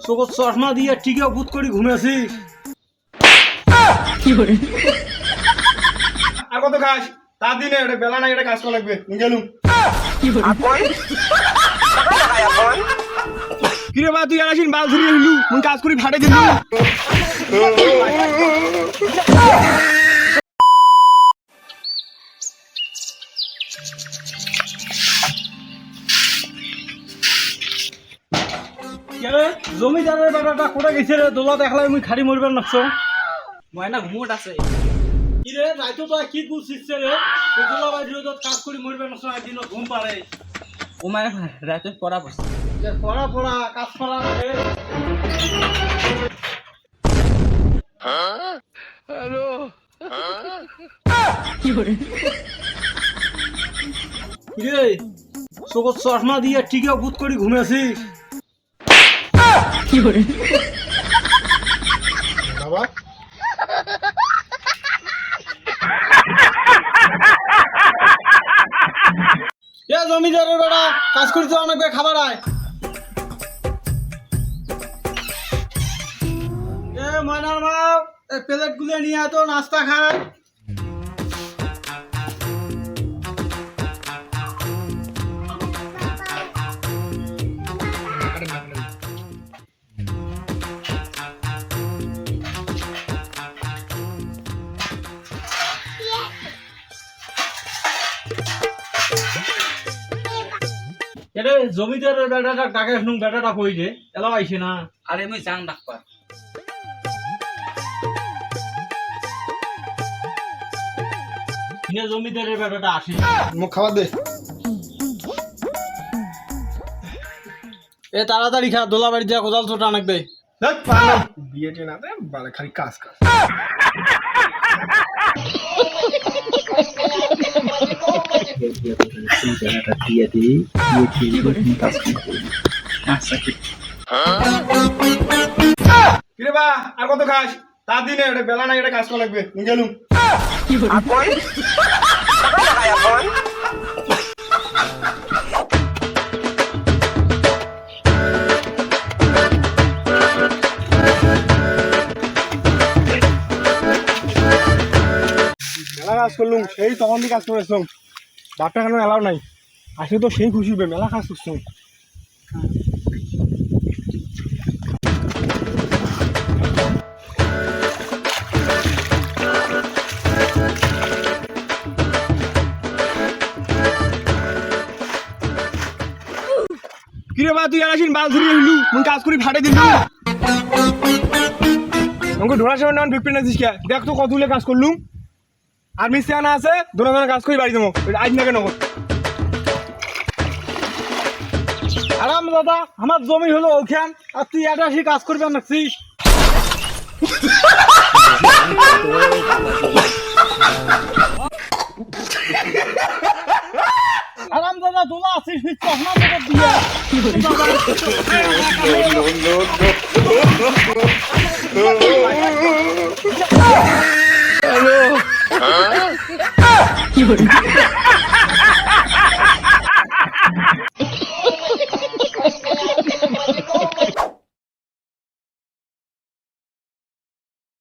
চোখত চশমা দিয়ে টিকে বুত করে ঘুমেছিস। আর কত খাস? তার দিনে এটা বেলা নাই, এটা কাজ করা লাগবে। গেলুম কিরে বা তুই আসিন বাল ধরিয়ে হইলু, মুই কাজ করি ফাটে দিলু। জমিদারের বেটাটা কোথায় গেছে রে? দোলা দেখলাই মুই খাড়ি মরবার নাকছ। ময়না ঘুমট আছে। কিরে রাইতো তো কি করছিস রে? দোলা বাইরে কাজ করি মরবার নাকছ, একদিন ঘুম পারে। ও মানে রাতে পড়া পড়ছে। পড়া পড়া কাজ করা রে। হ্যালো কিরে চোখত চশমা দিয়ে টিকে বুত করে ঘুমেছিস। বাবা এ জমিদারের বেটা কাজ করিতে অনেক খাবার আয়। এ ময়নার মা প্লেট গুলো নিয়ে আয় তো, নাস্তা খায়। এরে জমিদারের বেটাটা ডাকে শুনুন, বেটাটা কই রে? এলাও আইছে না। আরে মুই জাং ডাকবা। কিনে জমিদারের বেটাটা আসি। মুখ খাবার দে। এ তাড়াতাড়ি খা, দোলা বাড়ি যা কোদাল ছোটা আনবে। বিয়েটে না বালে খালি কাজ কাজ। কিরে বা আর কত খাস? তার দিনে এটা বেলা নাই, এটা কাজ করা লাগবে। গেলুম মেলা কাজ করলুম, সেই তখন দিয়ে কাজ করেছিলাম। বাপটা কেন এলাও নাই, আসলে তো সেই খুশি হবে। মেলা কাজ করছিলাম। কিরে বা তুই আসিন বাল ধরিয়ে হইলু, মুই কাজ করি ফাটে দিলু। আমাকে ঢোড়ার সময় নাম ভিপি নাছিস কে? দেখ তো কতগুলো কাজ করলুম। আর মিস্ত্রি আনা আছে, দোনা কাজ করি বাড়ি দেবো। আজ না কেন আরাম দাদা, আমার জমি হলো ওখান, আর তুই এটা আসি কাজ করবে নাকছিস। আরাম দাদা দোলা আছিস চশমা দিয়ে। হ্যালো